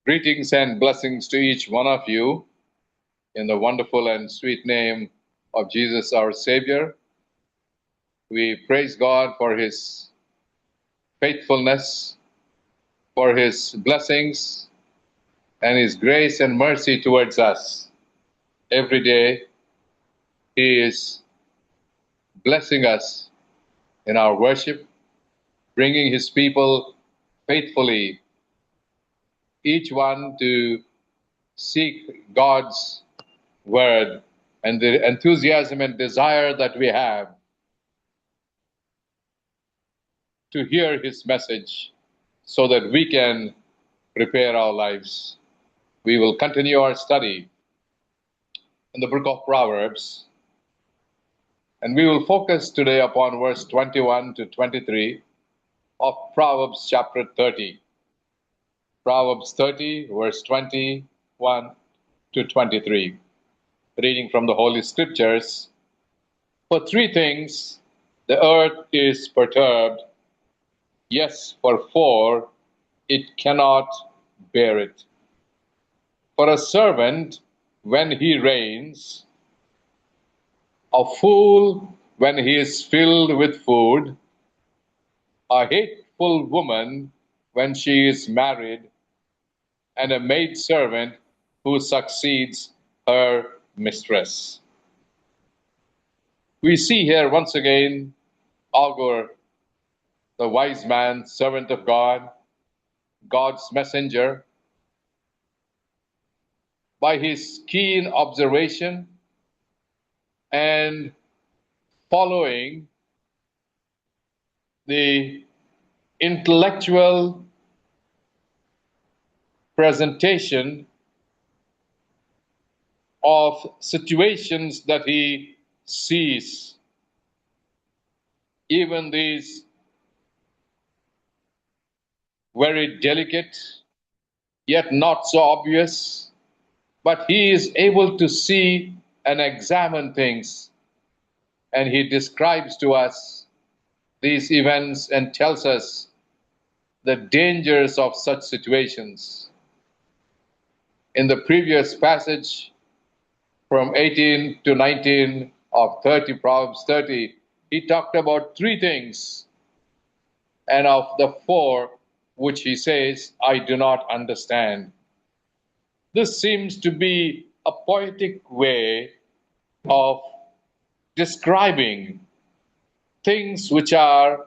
Greetings and blessings to each one of you in the wonderful and sweet name of Jesus our Savior. We praise God for His faithfulness, for His blessings, and His grace and mercy towards us. Every day, He is blessing us in our worship, bringing His people faithfully, each one to seek God's word and the enthusiasm and desire that we have to hear His message so that we can prepare our lives. We will continue our study in the book of Proverbs, and we will focus today upon verse 21 to 23 of Proverbs chapter 30. Proverbs 30, verse 21 to 23. Reading from the Holy Scriptures. For three things the earth is perturbed, yes, for four it cannot bear it. For a servant when he reigns, a fool when he is filled with food, a hateful woman when she is married, and a maidservant who succeeds her mistress. We see here once again Agur, the wise man, servant of God, God's messenger, by his keen observation and following the intellectual presentation of situations that he sees, even these very delicate, yet not so obvious, but he is able to see and examine things, and he describes to us these events and tells us the dangers of such situations. In the previous passage from 18 to 19 of Proverbs 30, he talked about three things, and of the four which he says, I do not understand. This seems to be a poetic way of describing things which are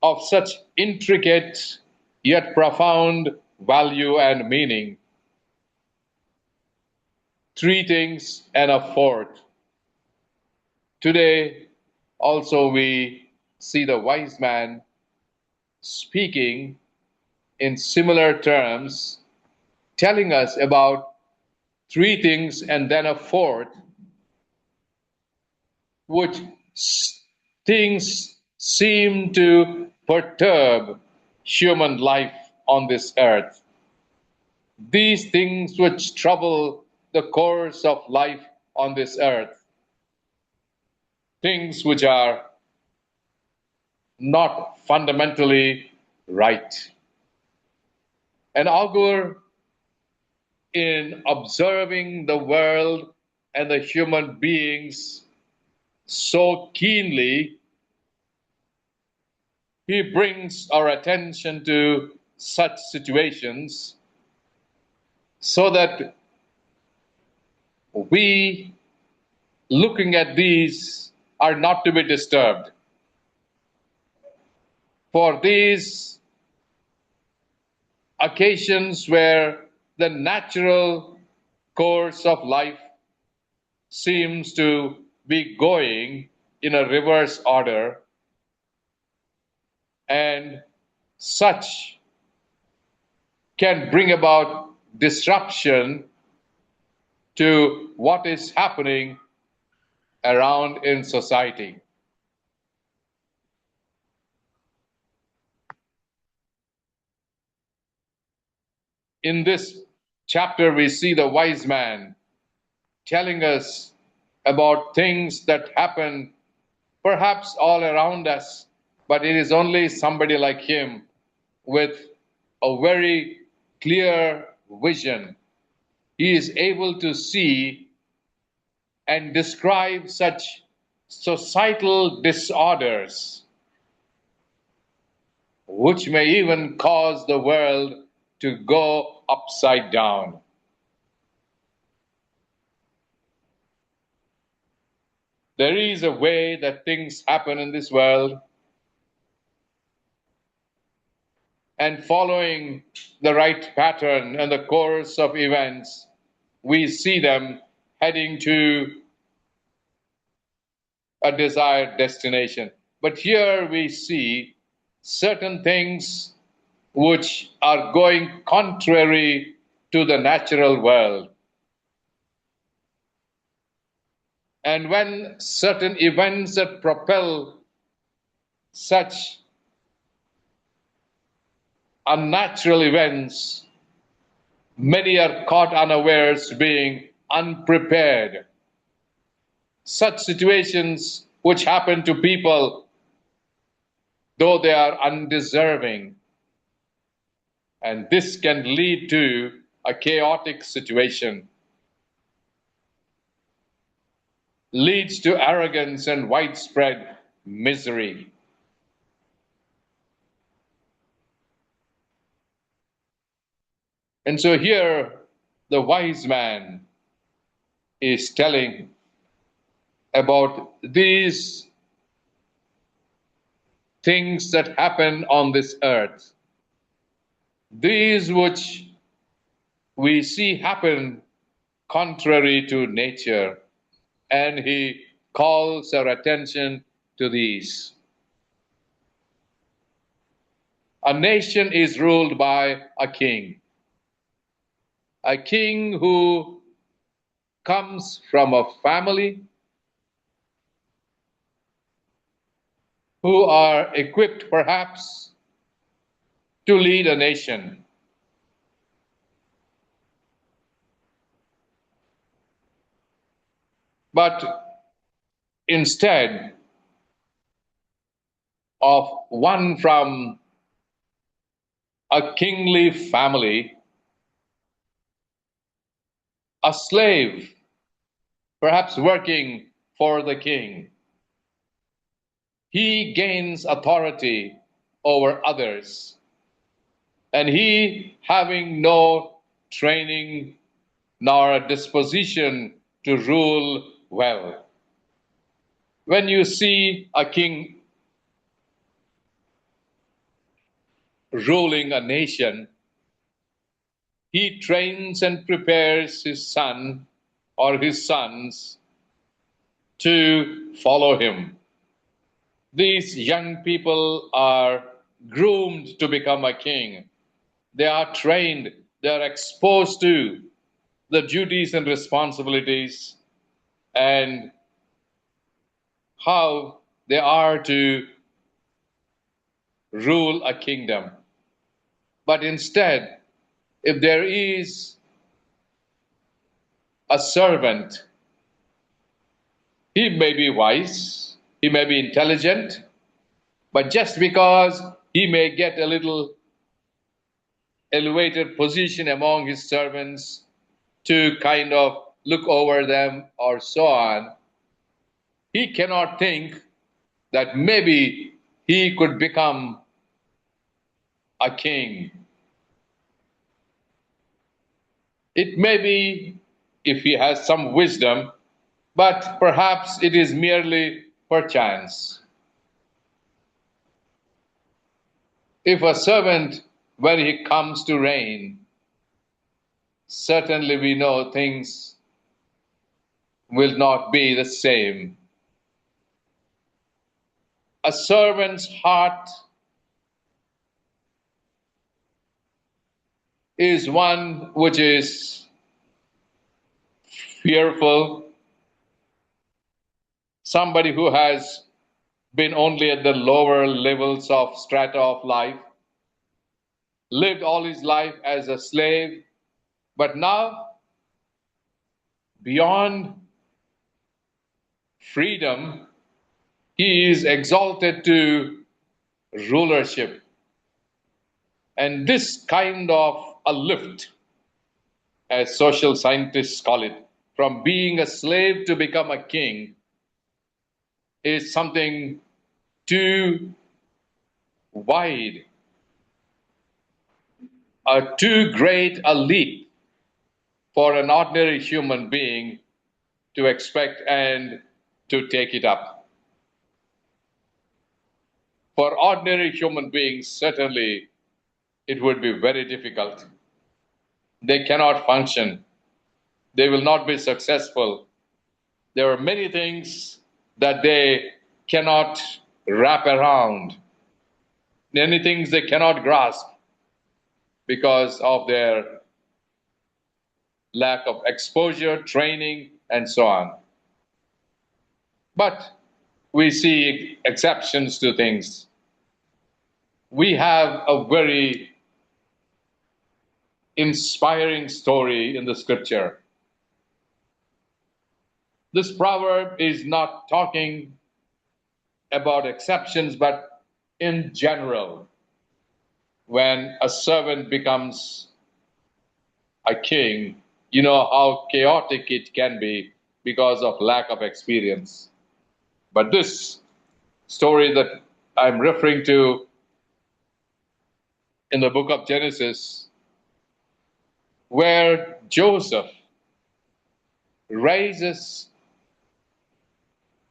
of such intricate yet profound value and meaning. Three things and a fourth. Today also we see the wise man speaking in similar terms, telling us about three things and then a fourth, which things seem to perturb human life on this earth. These things which trouble the course of life on this earth, things which are not fundamentally right. And Agur, in observing the world and the human beings so keenly, he brings our attention to such situations so that we, looking at these, are not to be disturbed. For these occasions where the natural course of life seems to be going in a reverse order, and such can bring about disruption to what is happening around in society. In this chapter, we see the wise man telling us about things that happen perhaps all around us, but it is only somebody like him with a very clear vision. He is able to see and describe such societal disorders, which may even cause the world to go upside down. There is a way that things happen in this world, and following the right pattern and the course of events, we see them heading to a desired destination. But here we see certain things which are going contrary to the natural world. And when certain events that propel such unnatural events, many are caught unawares, being unprepared. Such situations which happen to people, though they are undeserving, and this can lead to a chaotic situation, leads to arrogance and widespread misery. And so here, the wise man is telling about these things that happen on this earth, these which we see happen contrary to nature, and he calls our attention to these. A nation is ruled by a king who comes from a family, who are equipped perhaps to lead a nation. But instead of one from a kingly family, a slave, perhaps working for the king, he gains authority over others, and he, having no training nor a disposition to rule well. When you see a king ruling a nation, he trains and prepares his son or his sons to follow him. These young people are groomed to become a king. They are trained, they are exposed to the duties and responsibilities and how they are to rule a kingdom. But instead, if there is a servant, he may be wise, he may be intelligent, but just because he may get a little elevated position among his servants to kind of look over them or so on, he cannot think that maybe he could become a king. It may be if he has some wisdom, but perhaps it is merely perchance. If a servant, when he comes to reign, certainly we know things will not be the same. A servant's heart is one which is fearful, somebody who has been only at the lower levels of strata of life, lived all his life as a slave, but now beyond freedom, he is exalted to rulership. And this kind of a lift, as social scientists call it, from being a slave to become a king is something too wide, too great a leap for an ordinary human being to expect and to take it up. For ordinary human beings, certainly it would be very difficult. They cannot function. They will not be successful. There are many things that they cannot wrap around, many things they cannot grasp because of their lack of exposure, training, and so on. But we see exceptions to things. We have a very inspiring story in the scripture. This proverb is not talking about exceptions, but in general, when a servant becomes a king, you know how chaotic it can be because of lack of experience. But this story that I'm referring to in the book of Genesis, where Joseph rises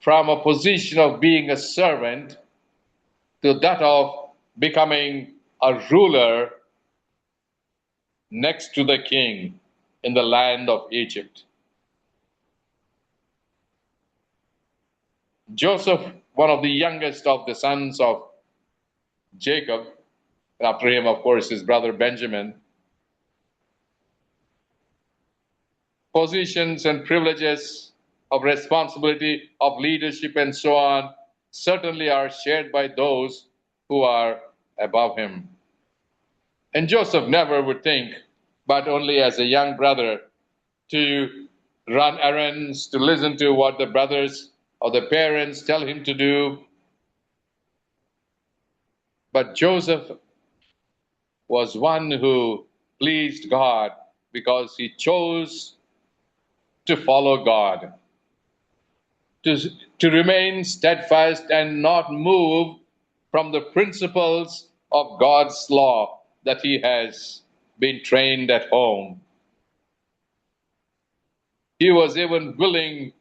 from a position of being a servant to that of becoming a ruler next to the king in the land of Egypt. Joseph, one of the youngest of the sons of Jacob, and after him, of course, his brother Benjamin, positions and privileges of responsibility, of leadership, and so on, certainly are shared by those who are above him. And Joseph never would think, but only as a young brother, to run errands, to listen to what the brothers or the parents tell him to do. But Joseph was one who pleased God because he chose to follow God, to remain steadfast and not move from the principles of God's law that he has been trained at home. He was even willing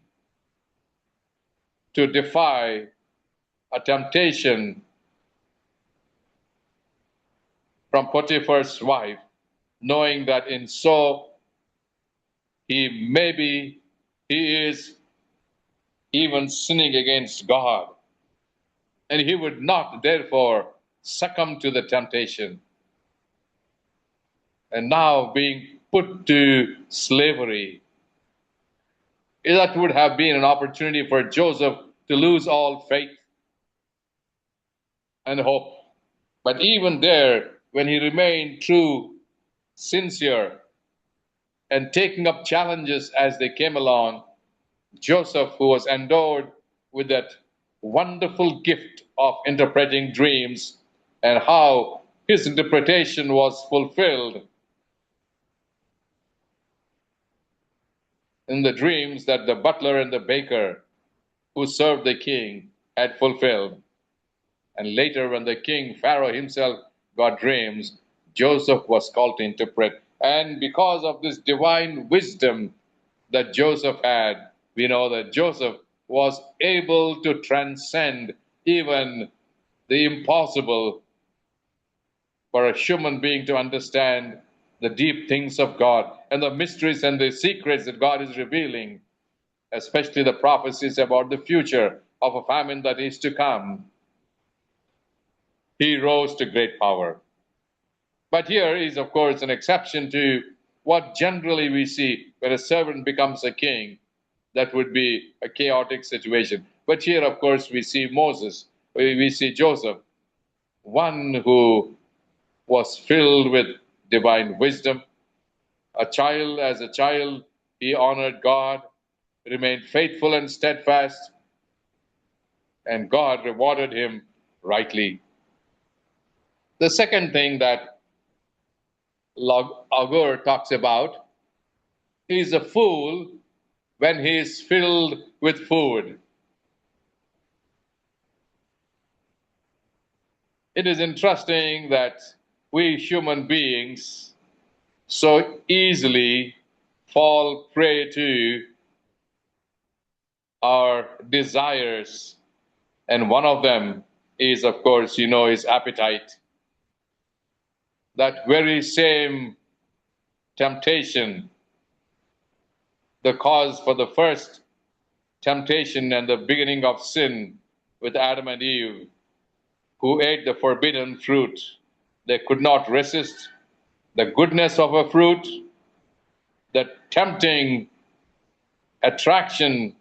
to defy a temptation from Potiphar's wife, knowing that in so he is even sinning against God. And he would not therefore succumb to the temptation. And now being put to slavery, that would have been an opportunity for Joseph to lose all faith and hope. But even there, when he remained true, sincere, and taking up challenges as they came along, Joseph, who was endowed with that wonderful gift of interpreting dreams and how his interpretation was fulfilled in the dreams that the butler and the baker who served the king had fulfilled. And later, when the king, Pharaoh himself, got dreams, Joseph was called to interpret. And because of this divine wisdom that Joseph had, we know that Joseph was able to transcend even the impossible for a human being to understand the deep things of God and the mysteries and the secrets that God is revealing, especially the prophecies about the future of a famine that is to come. He rose to great power. But here is, of course, an exception to what generally we see when a servant becomes a king. That would be a chaotic situation. But here, of course, we see Moses, we see Joseph, one who was filled with divine wisdom. As a child, he honored God, remained faithful and steadfast, and God rewarded him rightly. The second thing that Agur talks about. He is a fool when he is filled with food. It is interesting that we human beings so easily fall prey to our desires, and one of them is, of course, is appetite. That very same temptation, the cause for the first temptation and the beginning of sin with Adam and Eve, who ate the forbidden fruit. They could not resist the goodness of a fruit, the tempting attraction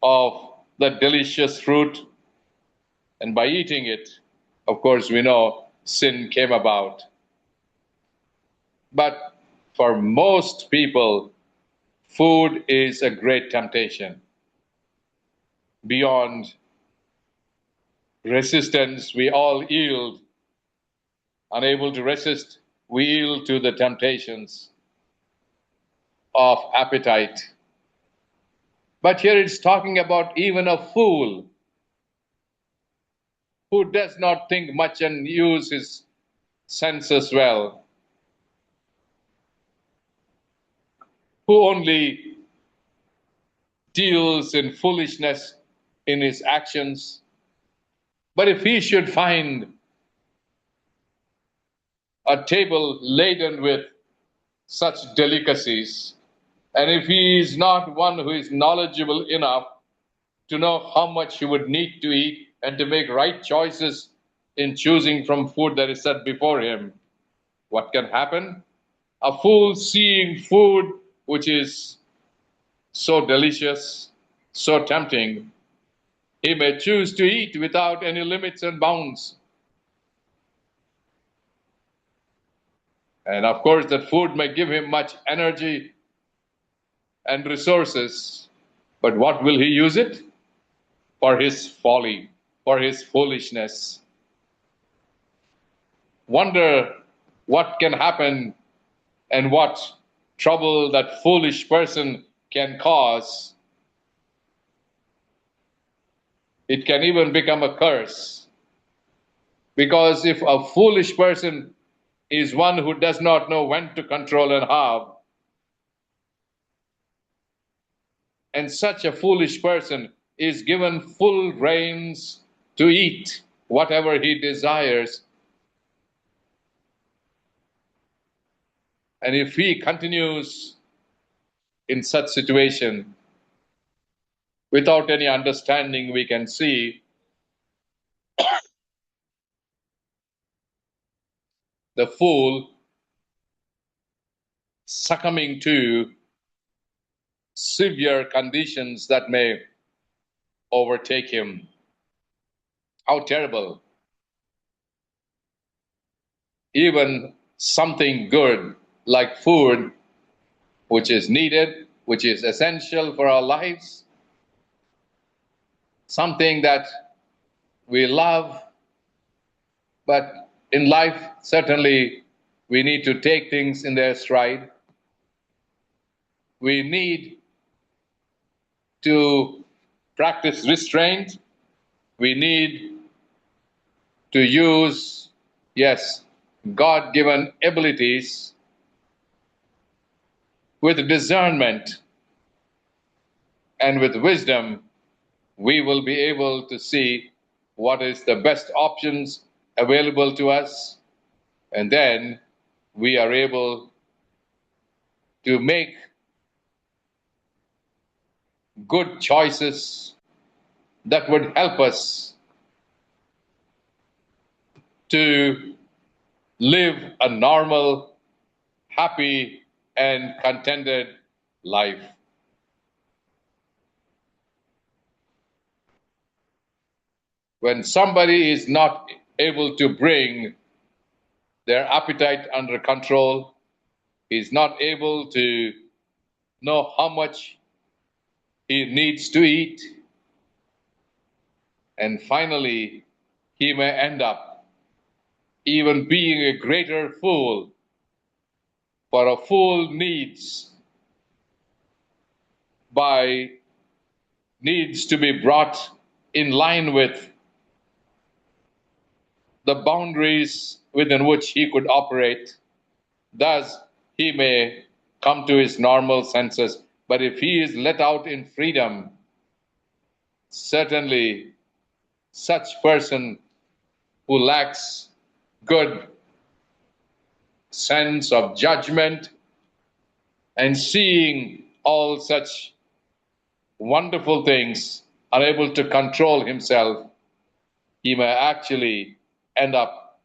of the delicious fruit, and by eating it, of course, we know sin came about. But for most people, food is a great temptation. Beyond resistance, we all yield. Unable to resist, we yield to the temptations of appetite. But here it's talking about even a fool who does not think much and use his senses well, who only deals in foolishness in his actions. But if he should find a table laden with such delicacies, and if he is not one who is knowledgeable enough to know how much he would need to eat and to make right choices in choosing from food that is set before him, what can happen? A fool seeing food which is so delicious, so tempting, he may choose to eat without any limits and bounds. And of course, that food may give him much energy and resources, but what will he use it? For his folly, for his foolishness. Wonder what can happen and what trouble that foolish person can cause. It can even become a curse. Because if a foolish person is one who does not know when to control and how, and such a foolish person is given full reins to eat whatever he desires, and if he continues in such situation without any understanding, we can see the fool succumbing to severe conditions that may overtake him. How terrible. Even something good like food, which is needed, which is essential for our lives, something that we love, but in life, certainly, we need to take things in their stride. We need to practice restraint. We need to use, yes, God-given abilities with discernment and with wisdom. We will be able to see what is the best options available to us, and then we are able to make good choices that would help us to live a normal, happy, and contented life. When somebody is not able to bring their appetite under control, is not able to know how much he needs to eat, and finally, he may end up even being a greater fool For a fool needs to be brought in line with the boundaries within which he could operate. Thus, he may come to his normal senses. But if he is let out in freedom, certainly such person who lacks good sense of judgment and seeing all such wonderful things, unable to control himself, he may actually end up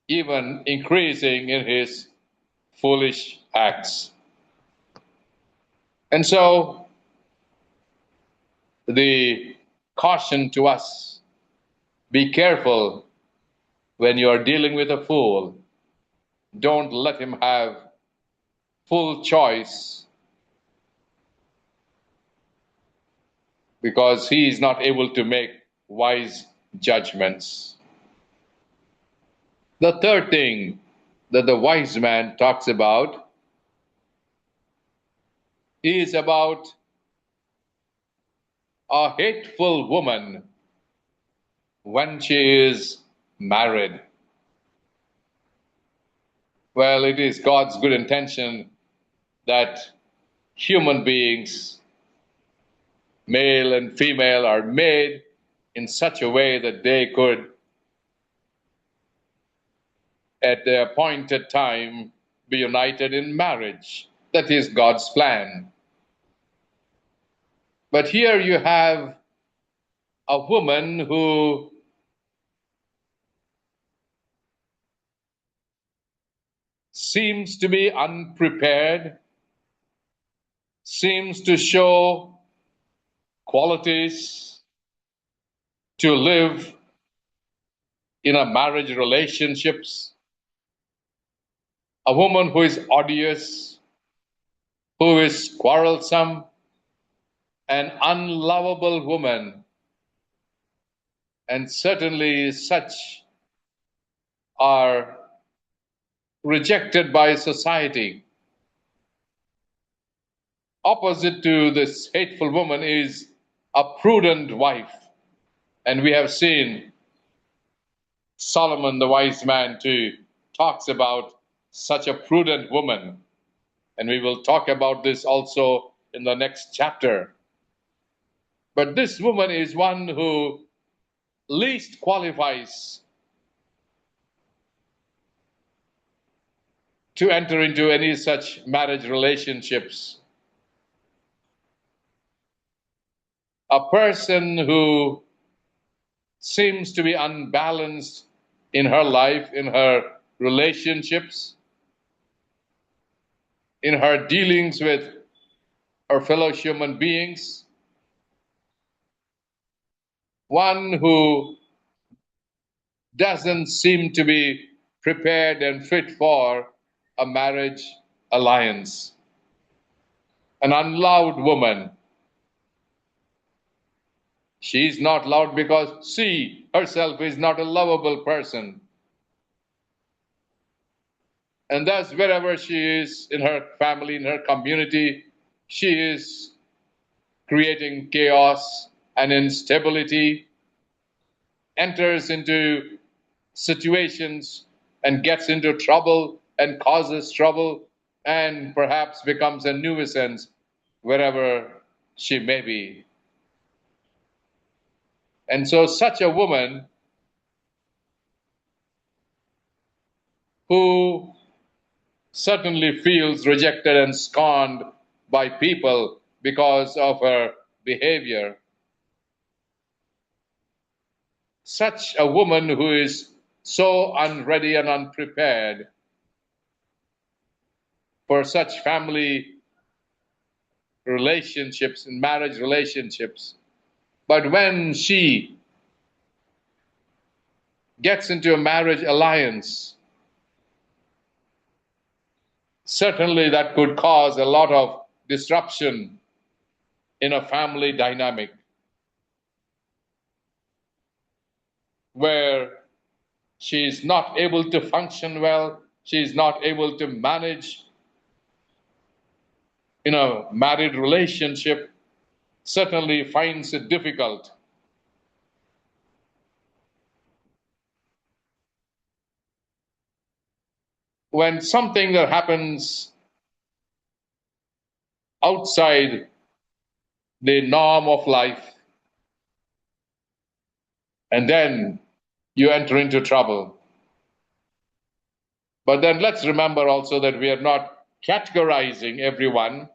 even increasing in his foolish acts. And so the caution to us, be careful when you are dealing with a fool. Don't let him have full choice, because he is not able to make wise judgments. The third thing that the wise man talks about is about a hateful woman when she is married. Well, it is God's good intention that human beings, male and female, are made in such a way that they could, at the appointed time, be united in marriage. That is God's plan. But here you have a woman who seems to be unprepared, seems to show qualities to live in a marriage relationships, a woman who is odious, who is quarrelsome, an unlovable woman, and certainly such are rejected by society. Opposite to this hateful woman is a prudent wife. And we have seen Solomon, the wise man, too, talks about such a prudent woman. And we will talk about this also in the next chapter. But this woman is one who least qualifies to enter into any such marriage relationships. A person who seems to be unbalanced in her life, in her relationships, in her dealings with her fellow human beings. One who doesn't seem to be prepared and fit for a marriage alliance. An unloved woman. She is not loved because she herself is not a lovable person. And thus, wherever she is, in her family, in her community, she is creating chaos and instability, enters into situations and gets into trouble and causes trouble, and perhaps becomes a nuisance wherever she may be. And so such a woman who certainly feels rejected and scorned by people because of her behavior, such a woman who is so unready and unprepared for such family relationships and marriage relationships. But when she gets into a marriage alliance, certainly that could cause a lot of disruption in a family dynamic, where she is not able to function well, she is not able to manage in a married relationship, certainly finds it difficult. When something that happens outside the norm of life, and then you enter into trouble. But then let's remember also that we are not categorizing everyone,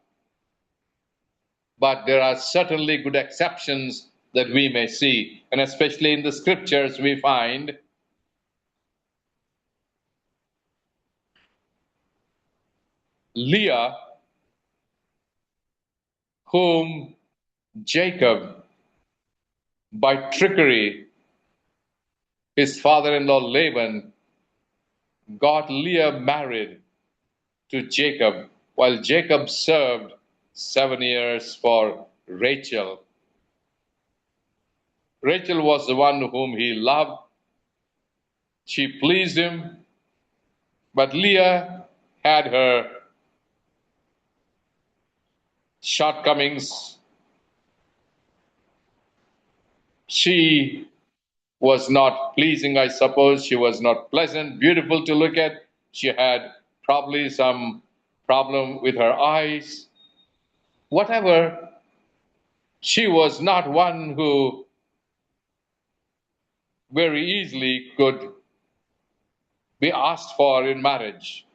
but there are certainly good exceptions that we may see. And especially in the scriptures, we find Leah, whom Jacob, by trickery, his father in law Laban, got Leah married to Jacob, while Jacob served 7 years for Rachel. Rachel was the one whom he loved. She pleased him, but Leah had her shortcomings. She was not pleasing, I suppose. She was not pleasant, beautiful to look at. She had probably some problem with her eyes. Whatever, she was not one who very easily could be asked for in marriage.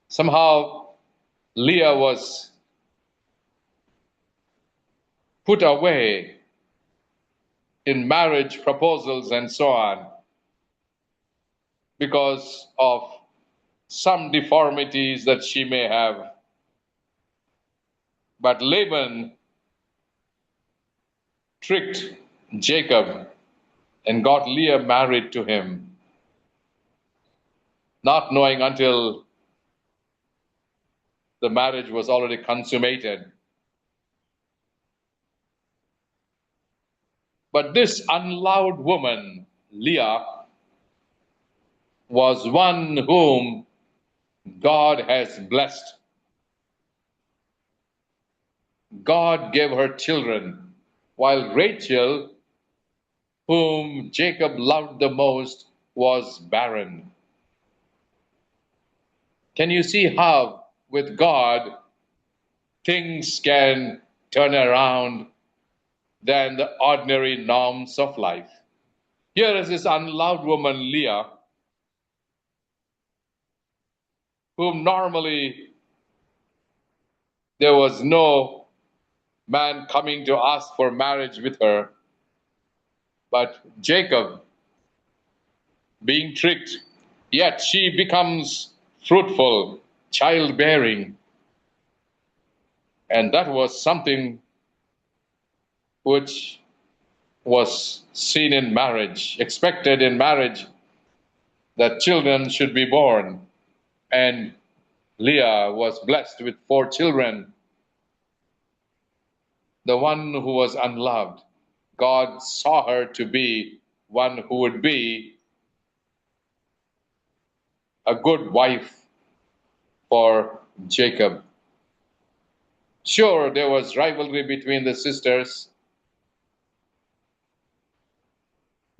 Somehow, Leah was put away in marriage proposals and so on because of some deformities that she may have. But Laban tricked Jacob and got Leah married to him, not knowing until the marriage was already consummated. But this unloved woman, Leah, was one whom God has blessed. God gave her children, while Rachel, whom Jacob loved the most, was barren. Can you see how, with God, things can turn around than the ordinary norms of life? Here is this unloved woman, Leah, whom normally there was no man coming to ask for marriage with her. But Jacob, being tricked, yet she becomes fruitful, childbearing. And that was something which was seen in marriage, expected in marriage, that children should be born. And Leah was blessed with 4 children. The one who was unloved, God saw her to be one who would be a good wife for Jacob. Sure, there was rivalry between the sisters,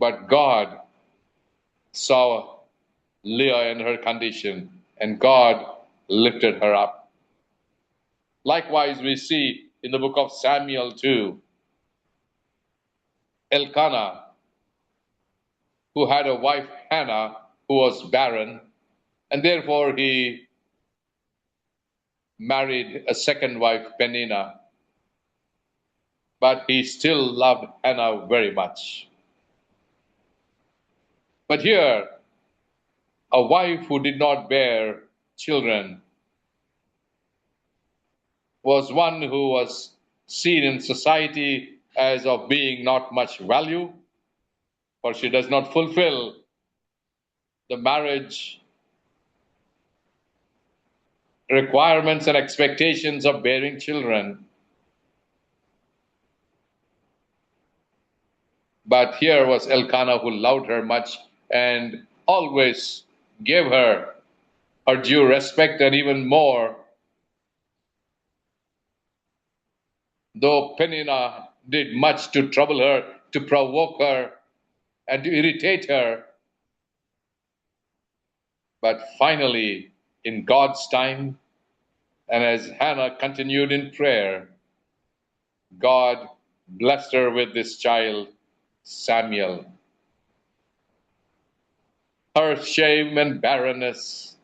but God saw Leah in her condition, and God lifted her up. Likewise, we see in the book of Samuel too, Elkanah, who had a wife, Hannah, who was barren, and therefore he married a second wife, Peninnah. But he still loved Hannah very much. But here, a wife who did not bear children was one who was seen in society as of being not much value, for she does not fulfill the marriage requirements and expectations of bearing children. But here was Elkanah, who loved her much and always gave her her due respect, and even more, though Penina did much to trouble her, to provoke her, and to irritate her. But finally, in God's time, and as Hannah continued in prayer, God blessed her with this child, Samuel. Her shame and barrenness,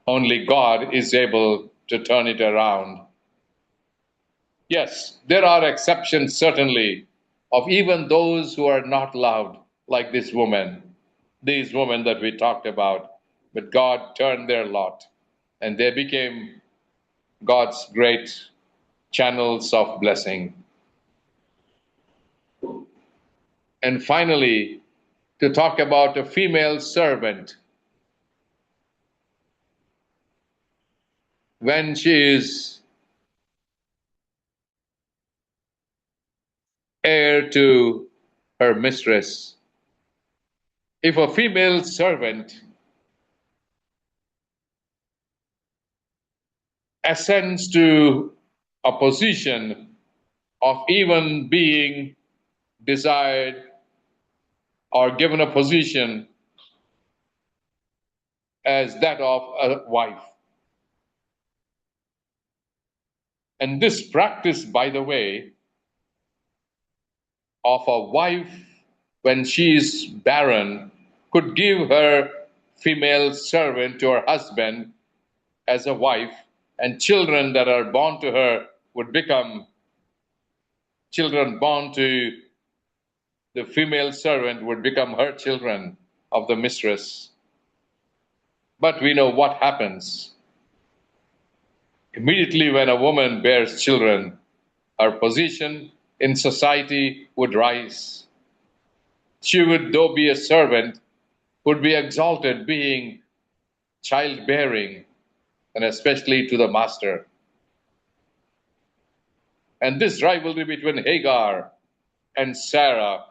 only God is able to turn it around. Yes, there are exceptions, certainly, of even those who are not loved, like this woman, these women that we talked about. But God turned their lot, and they became God's great channels of blessing. And finally, to talk about a female servant. When she is heir to her mistress, if a female servant ascends to a position of even being desired or given a position as that of a wife. And this practice, by the way, of a wife when she is barren could give her female servant to her husband as a wife, and children that are born to her would become children born to the female servant would become her children of the mistress. But we know what happens. Immediately when a woman bears children, her position in society would rise. She would, though be a servant, would be exalted, being childbearing, and especially to the master. And this rivalry between Hagar and Sarah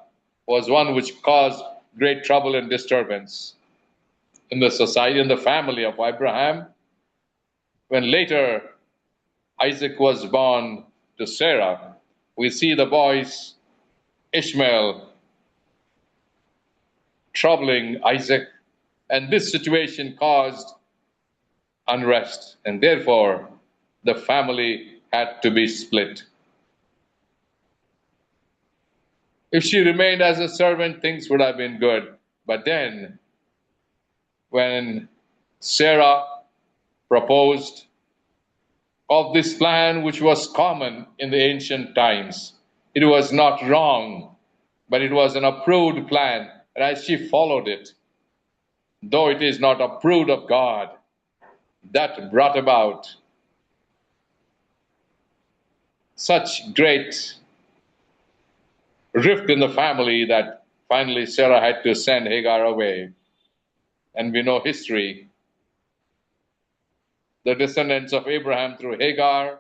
was one which caused great trouble and disturbance in the society, in the family of Abraham. When later Isaac was born to Sarah, we see the boys, Ishmael, troubling Isaac, and this situation caused unrest, and therefore the family had to be split. If she remained as a servant, things would have been good. But then, when Sarah proposed of this plan, which was common in the ancient times, it was not wrong, but it was an approved plan. And as she followed it, though it is not approved of God, that brought about such great rift in the family that finally Sarah had to send Hagar away. And we know history. The descendants of Abraham through Hagar,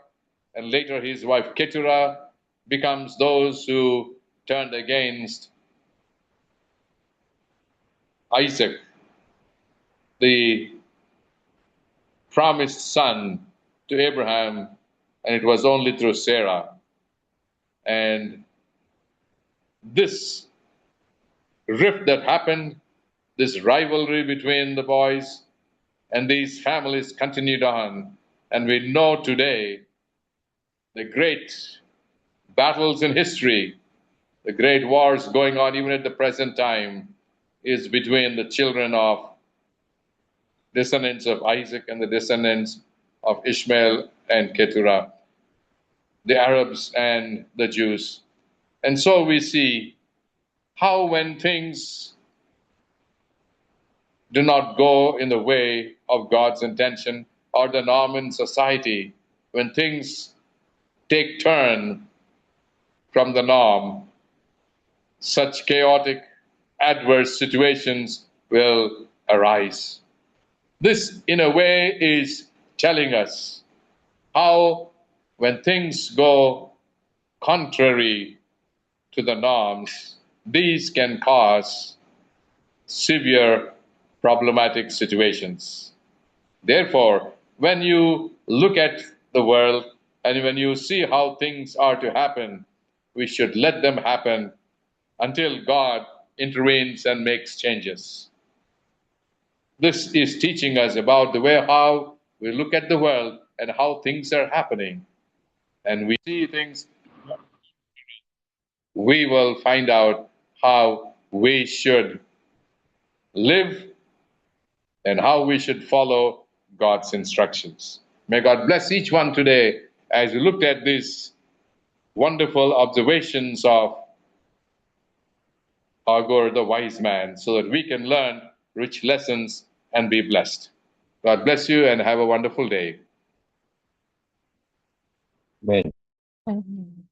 and later his wife Keturah, becomes those who turned against Isaac, the promised son to Abraham, and it was only through Sarah. And this rift that happened, this rivalry between the boys and these families continued on. And we know today the great battles in history, the great wars going on even at the present time, is between the children of descendants of Isaac and the descendants of Ishmael and Keturah, the Arabs and the Jews. And so we see how when things do not go in the way of God's intention or the norm in society, when things take turn from the norm, such chaotic, adverse situations will arise. This, in a way, is telling us how, when things go contrary to the norms, these can cause severe problematic situations. Therefore, when you look at the world and when you see how things are to happen, we should let them happen until God intervenes and makes changes. This is teaching us about the way how we look at the world and how things are happening. And we see things, we will find out how we should live and how we should follow God's instructions. May God bless each one today as we looked at these wonderful observations of Agur the wise man so that we can learn rich lessons and be blessed. God bless you and have a wonderful day. Amen. Amen.